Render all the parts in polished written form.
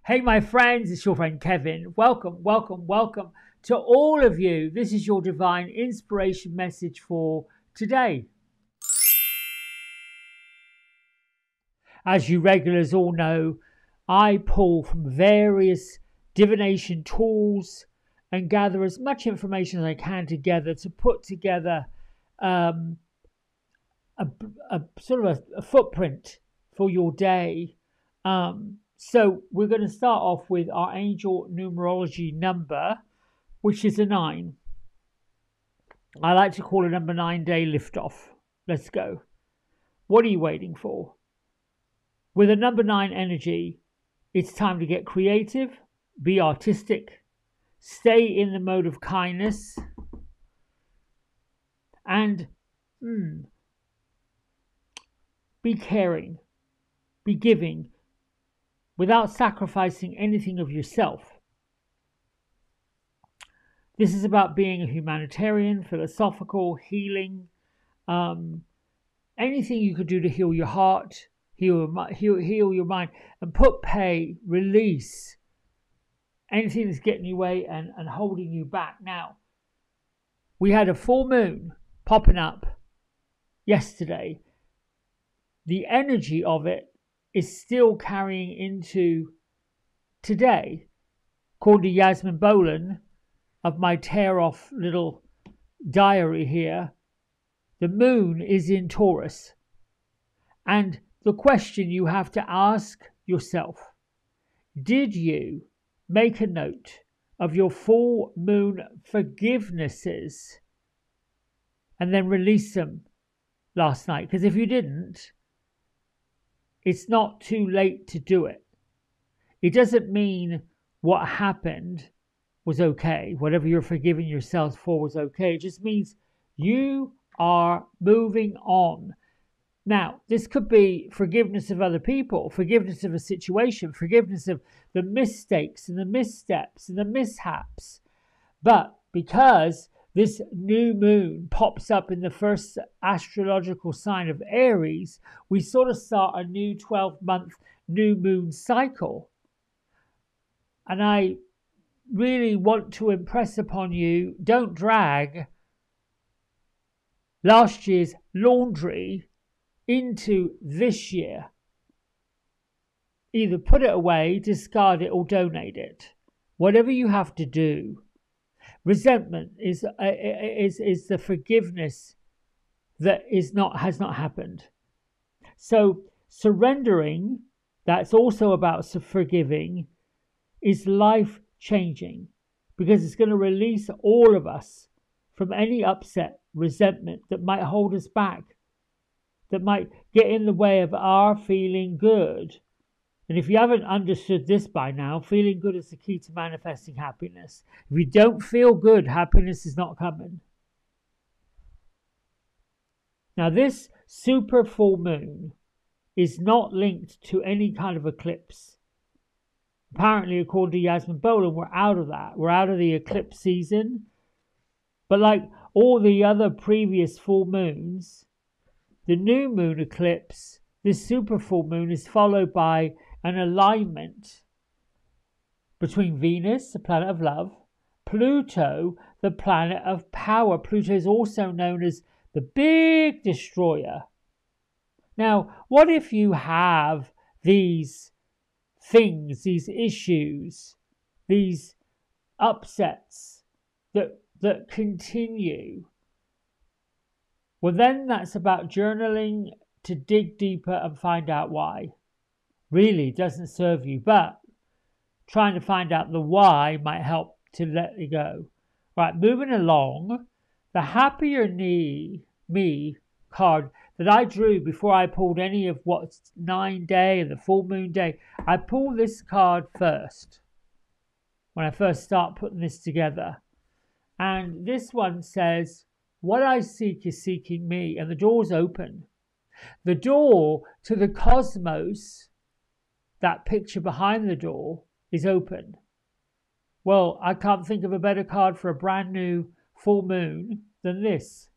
Hey, my friends, it's your friend Kevin. Welcome, welcome, welcome to all of you. This is your divine inspiration message for today. As you regulars all know, I pull from various divination tools and gather as much information as I can together to put together a sort of a footprint for your day. So we're going to start off with our angel numerology number, which is a 9. I like to call it number 9 day liftoff. Let's go. What are you waiting for? With a number 9 energy, it's time to get creative, be artistic, stay in the mode of kindness, and be caring, be giving, without sacrificing anything of yourself. This is about being a humanitarian, philosophical, healing, anything you could do to heal your heart, heal your mind, and release anything that's getting you away and holding you back. Now, we had a full moon popping up yesterday. The energy of it is still carrying into today. According to Yasmin Boland of my tear-off little diary here, the moon is in Taurus. And the question you have to ask yourself, did you make a note of your full moon forgivenesses and then release them last night? Because if you didn't, it's not too late to do it. It doesn't mean what happened was okay. Whatever you're forgiving yourself for was okay. It just means you are moving on. Now, this could be forgiveness of other people, forgiveness of a situation, forgiveness of the mistakes and the missteps and the mishaps. But because this new moon pops up in the first astrological sign of Aries, we sort of start a new 12-month new moon cycle. And I really want to impress upon you, don't drag last year's laundry into this year. Either put it away, discard it, or donate it. Whatever you have to do. Resentment is the forgiveness that has not happened. So surrendering, that's also about forgiving, is life changing, because it's going to release all of us from any upset, resentment that might hold us back, that might get in the way of our feeling good. And if you haven't understood this by now, feeling good is the key to manifesting happiness. If you don't feel good, happiness is not coming. Now, this super full moon is not linked to any kind of eclipse. Apparently, according to Yasmin Boland, we're out of that. We're out of the eclipse season. But like all the other previous full moons, the new moon eclipse, this super full moon, is followed by an alignment between Venus, the planet of love, Pluto, the planet of power. Pluto is also known as the big destroyer. Now, what if you have these things, these issues, these upsets that continue? Well, then that's about journaling to dig deeper and find out why. Really doesn't serve you, but trying to find out the why might help to let it go. Right, moving along, the happier me card that I drew before I pulled any of what's 9 day and the full moon day, I pulled this card first when I first start putting this together. And this one says, what I seek is seeking me, and the door's open. The door to the cosmos, that picture behind the door, is open. Well, I can't think of a better card for a brand new full moon than this.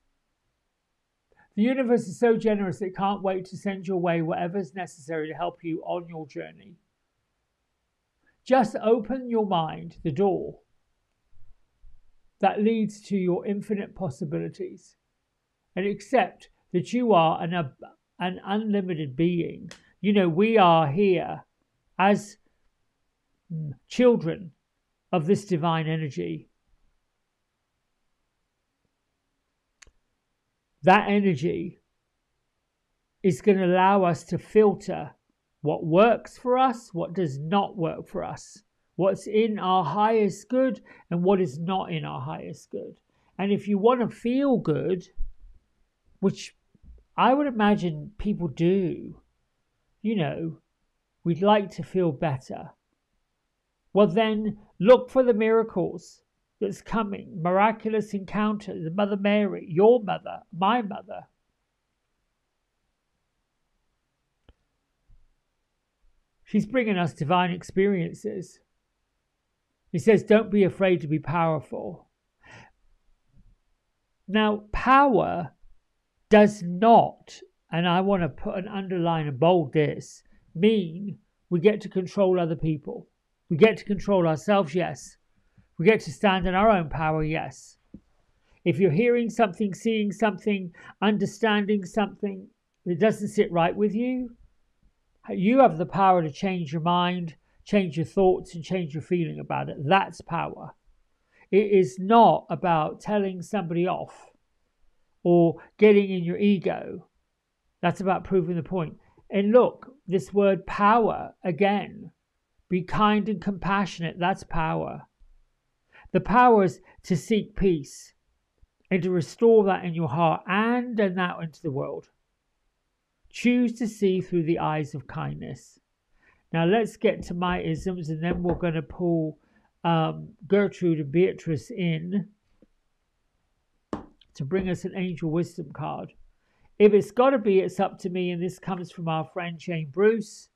The universe is so generous it can't wait to send your way whatever is necessary to help you on your journey. Just open your mind, the door that leads to your infinite possibilities, and accept that you are an unlimited being. You know, we are here as children of this divine energy. That energy is going to allow us to filter what works for us, what does not work for us, what's in our highest good and what is not in our highest good. And if you want to feel good, which I would imagine people do, you know, we'd like to feel better. Well, then look for the miracles that's coming, miraculous encounters, Mother Mary, your mother, my mother. She's bringing us divine experiences. He says, don't be afraid to be powerful. Now, power does not, and I want to put an underline and bold this, mean we get to control other people. We get to control ourselves, yes. We get to stand in our own power, yes. If you're hearing something, seeing something, understanding something that doesn't sit right with you, you have the power to change your mind, change your thoughts, and change your feeling about it. That's power. It is not about telling somebody off or getting in your ego. That's about proving the point. And look, this word power, again, be kind and compassionate. That's power. The power is to seek peace and to restore that in your heart and out into the world. Choose to see through the eyes of kindness. Now let's get to my isms, and then we're going to pull Gertrude and Beatrice in to bring us an angel wisdom card. If it's got to be, it's up to me. And this comes from our friend Jane Bruce,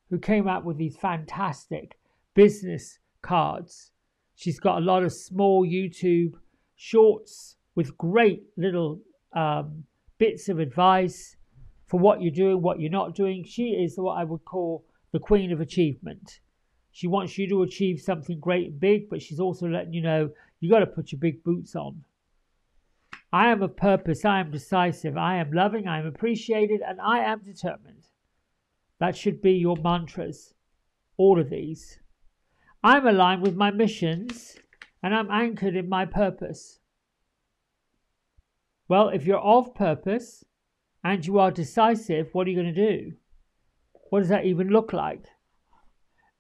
who came out with these fantastic business cards. She's got a lot of small YouTube shorts with great little bits of advice for what you're doing, what you're not doing. She is what I would call the queen of achievement. She wants you to achieve something great and big, but she's also letting you know you got to put your big boots on. I am of purpose, I am decisive, I am loving, I am appreciated, and I am determined. That should be your mantras, all of these. I'm aligned with my missions, and I'm anchored in my purpose. Well, if you're of purpose and you are decisive, what are you going to do? What does that even look like?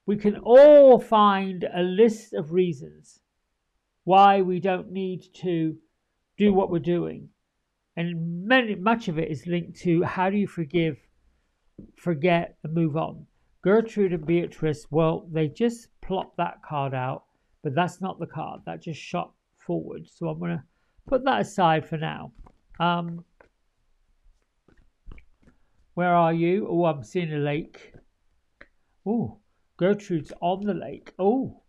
We can all find a list of reasons why we don't need to do what we're doing. And much of it is linked to how do you forgive, forget, and move on. Gertrude and Beatrice, well, they just plopped that card out, but that's not the card. That just shot forward. So I'm going to put that aside for now. Where are you? Oh, I'm seeing a lake. Oh, Gertrude's on the lake. Oh,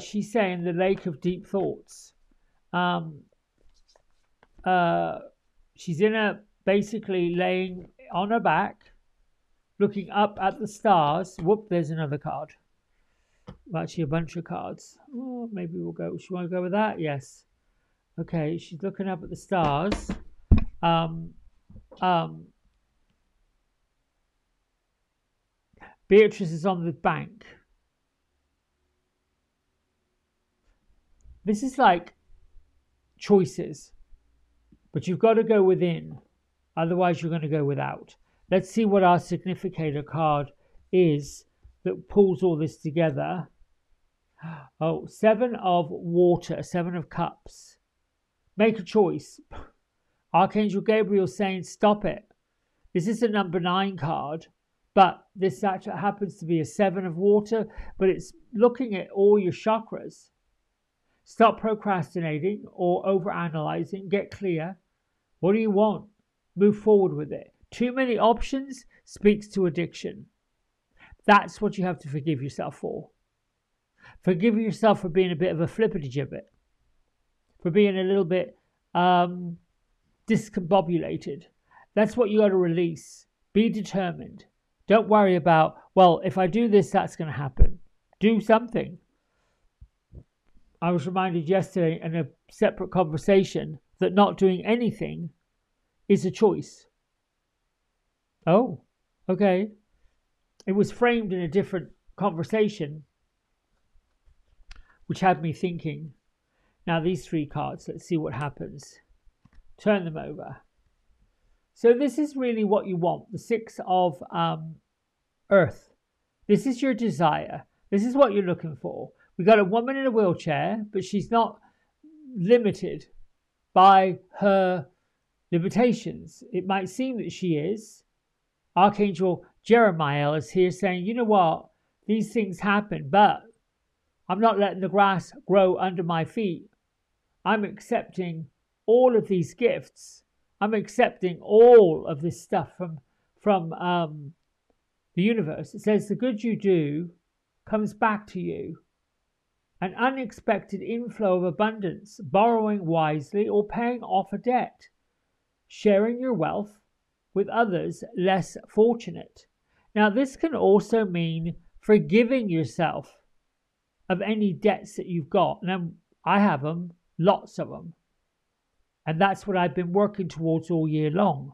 she's saying the lake of deep thoughts. She's basically laying on her back, looking up at the stars. Whoop, there's another card. Actually, a bunch of cards. Oh, maybe we'll go. Should we want to go with that? Yes. Okay, she's looking up at the stars. Beatrice is on the bank. This is like choices, but you've got to go within, otherwise you're going to go without. Let's see what our significator card is that pulls all this together. Oh, 7 of water, 7 of cups. Make a choice. Archangel Gabriel saying, stop it. This is a number 9 card, but this actually happens to be a 7 of water, but it's looking at all your chakras. Stop procrastinating or overanalyzing. Get clear. What do you want? Move forward with it. Too many options speaks to addiction. That's what you have to forgive yourself for. Forgive yourself for being a bit of a flippity-gibbet. For being a little bit discombobulated. That's what you got to release. Be determined. Don't worry about, well, if I do this, that's going to happen. Do something. I was reminded yesterday in a separate conversation that not doing anything is a choice. Oh, okay. It was framed in a different conversation, which had me thinking. Now, these 3 cards, let's see what happens. Turn them over. So this is really what you want, the 6 of Earth. This is your desire. This is what you're looking for. We got a woman in a wheelchair, but she's not limited by her limitations. It might seem that she is. Archangel Jeremiah is here saying, you know what? These things happen, but I'm not letting the grass grow under my feet. I'm accepting all of these gifts. I'm accepting all of this stuff from the universe. It says the good you do comes back to you. An unexpected inflow of abundance, borrowing wisely or paying off a debt, sharing your wealth with others less fortunate. Now, this can also mean forgiving yourself of any debts that you've got. Now, I have them, lots of them. And that's what I've been working towards all year long.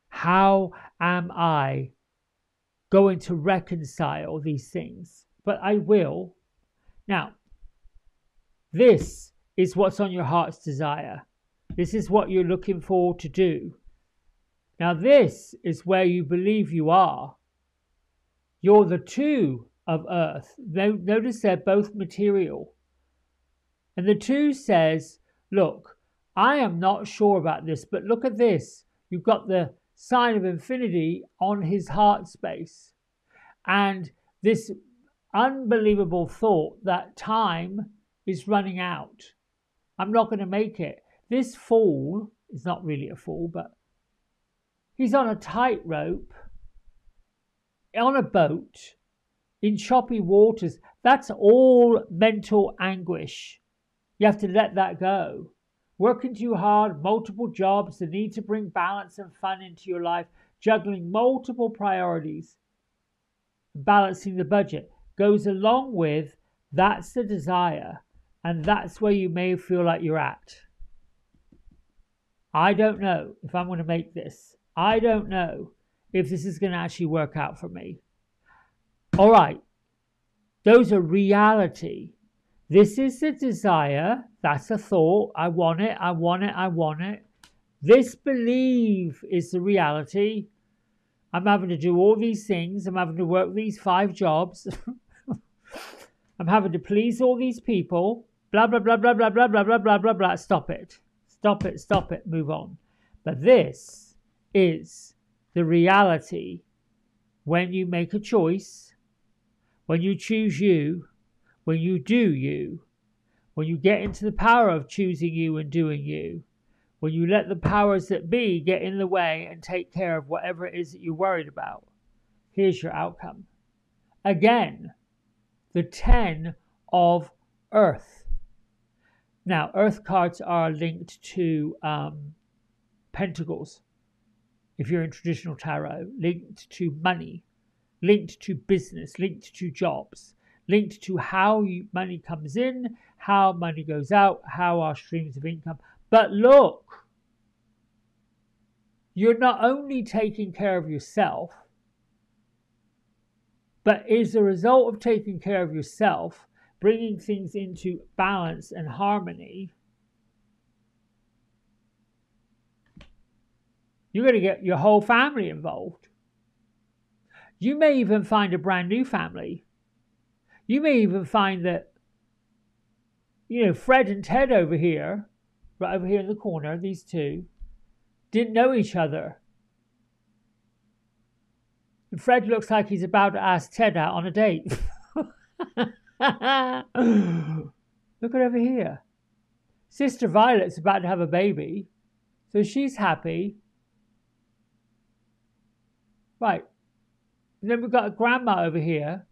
How am I going to reconcile these things? But I will. Now, this is what's on your heart's desire. This is what you're looking for to do. Now, this is where you believe you are. You're the 2 of Earth. Notice they're both material. And the 2 says, look, I am not sure about this, but look at this. You've got the sign of infinity on his heart space. And this unbelievable thought that time is running out. I'm not going to make it. This fool is not really a fool, but he's on a tightrope, on a boat, in choppy waters. That's all mental anguish. You have to let that go. Working too hard, multiple jobs, the need to bring balance and fun into your life, juggling multiple priorities, balancing the budget goes along with that's the desire, and that's where you may feel like you're at. I don't know if I'm going to make this. I don't know if this is going to actually work out for me. All right, those are reality. This is the desire. That's a thought. I want it. I want it. I want it. This belief is the reality. I'm having to do all these things. I'm having to work these 5 jobs. I'm having to please all these people. Blah, blah, blah, blah, blah, blah, blah, blah, blah, blah, blah. Stop it. Stop it. Stop it. Move on. But this is the reality when you make a choice, when you choose you, when you do you, when you get into the power of choosing you and doing you, when you let the powers that be get in the way and take care of whatever it is that you're worried about. Here's your outcome. Again, the 10 of Earth. Now, Earth cards are linked to pentacles, if you're in traditional tarot, linked to money, linked to business, linked to jobs, linked to how money comes in, how money goes out, how our streams of income. But look, you're not only taking care of yourself, but as a result of taking care of yourself, bringing things into balance and harmony, you're going to get your whole family involved. You may even find a brand new family. You may even find that, Fred and Ted over here, right over here in the corner, these 2, didn't know each other. And Fred looks like he's about to ask Ted out on a date. Look at over here. Sister Violet's about to have a baby, so she's happy. Right. And then we've got a grandma over here.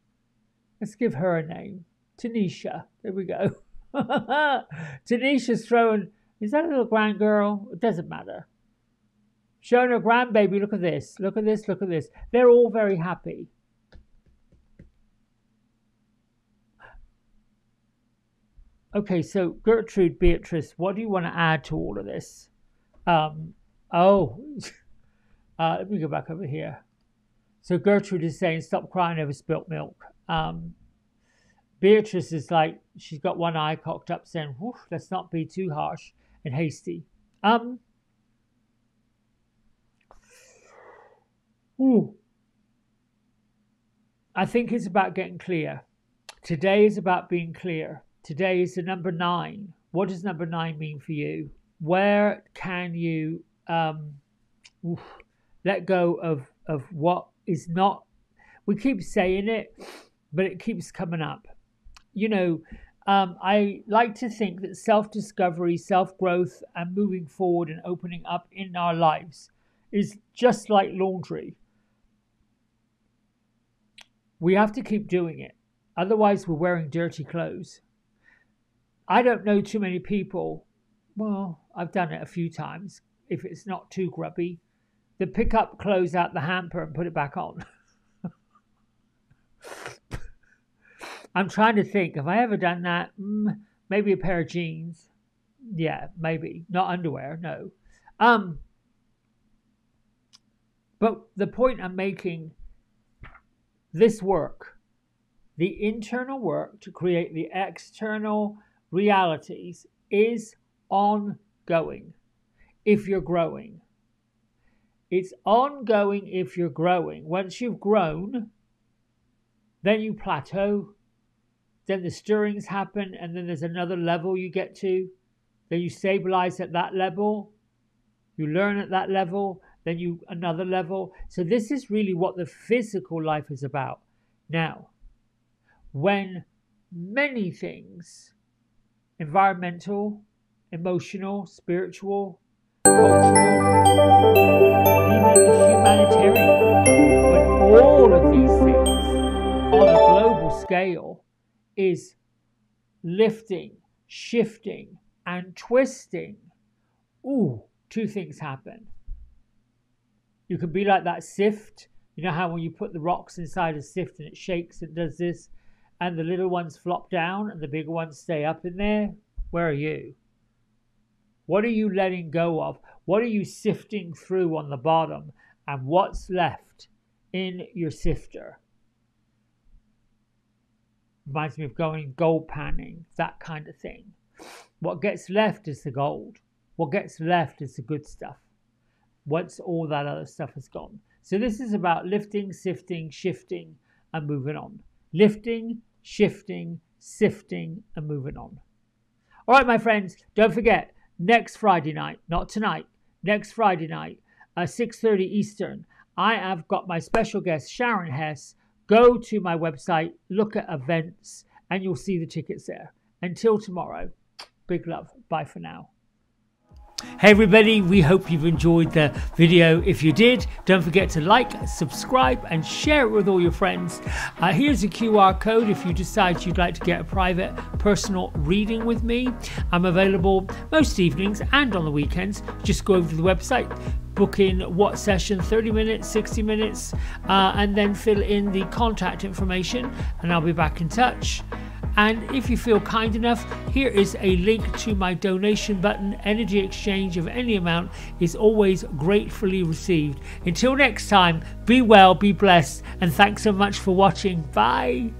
Let's give her a name. Tanisha. There we go. Tanisha's throwing... Is that a little grand girl? It doesn't matter. Showing her grandbaby, look at this. Look at this, look at this. They're all very happy. Okay, so Gertrude, Beatrice, what do you want to add to all of this? Oh, let me go back over here. So Gertrude is saying, stop crying over spilt milk. Beatrice is like, she's got one eye cocked up saying, let's not be too harsh and hasty. I think it's about getting clear. Today is about being clear. Today is the number 9. What does number 9 mean for you? Where can you let go of what is not? We keep saying it, but it keeps coming up. You know, I like to think that self-discovery, self-growth, and moving forward and opening up in our lives is just like laundry. We have to keep doing it. Otherwise, we're wearing dirty clothes. I don't know too many people, well, I've done it a few times, if it's not too grubby, that pick up clothes out the hamper and put it back on. I'm trying to think, have I ever done that? Maybe a pair of jeans. Yeah, maybe. Not underwear, no. But the point I'm making, this work, the internal work to create the external realities is ongoing if you're growing. It's ongoing if you're growing. Once you've grown, then you plateau, then the stirrings happen, and then there's another level you get to. Then you stabilize at that level, you learn at that level, then you another level. So this is really what the physical life is about. Now, when many things, environmental, emotional, spiritual, cultural, even humanitarian, when all of these things on a global scale is lifting, shifting, and twisting, two things happen. You can be like that sift. You know how when you put the rocks inside a sift and it shakes and does this, and the little ones flop down and the bigger ones stay up in there? Where are you? What are you letting go of? What are you sifting through on the bottom? And what's left in your sifter? Reminds me of going gold panning, that kind of thing. What gets left is the gold. What gets left is the good stuff. Once all that other stuff is gone. So this is about lifting, sifting, shifting, and moving on. Lifting, shifting, sifting, and moving on. All right, my friends, don't forget, next Friday night, not tonight, next Friday night, 6:30 Eastern, I have got my special guest, Sharon Hess. Go to my website, look at events, and you'll see the tickets there. Until tomorrow, big love. Bye for now. Hey everybody, we hope you've enjoyed the video. If you did, don't forget to like, subscribe, and share it with all your friends. Here's a QR code if you decide you'd like to get a private personal reading with me. I'm available most evenings and on the weekends. Just go over to the website, book in what session, 30 minutes, 60 minutes, and then fill in the contact information, and I'll be back in touch. And if you feel kind enough, here is a link to my donation button. Energy exchange of any amount is always gratefully received. Until next time, be well, be blessed, and thanks so much for watching. Bye.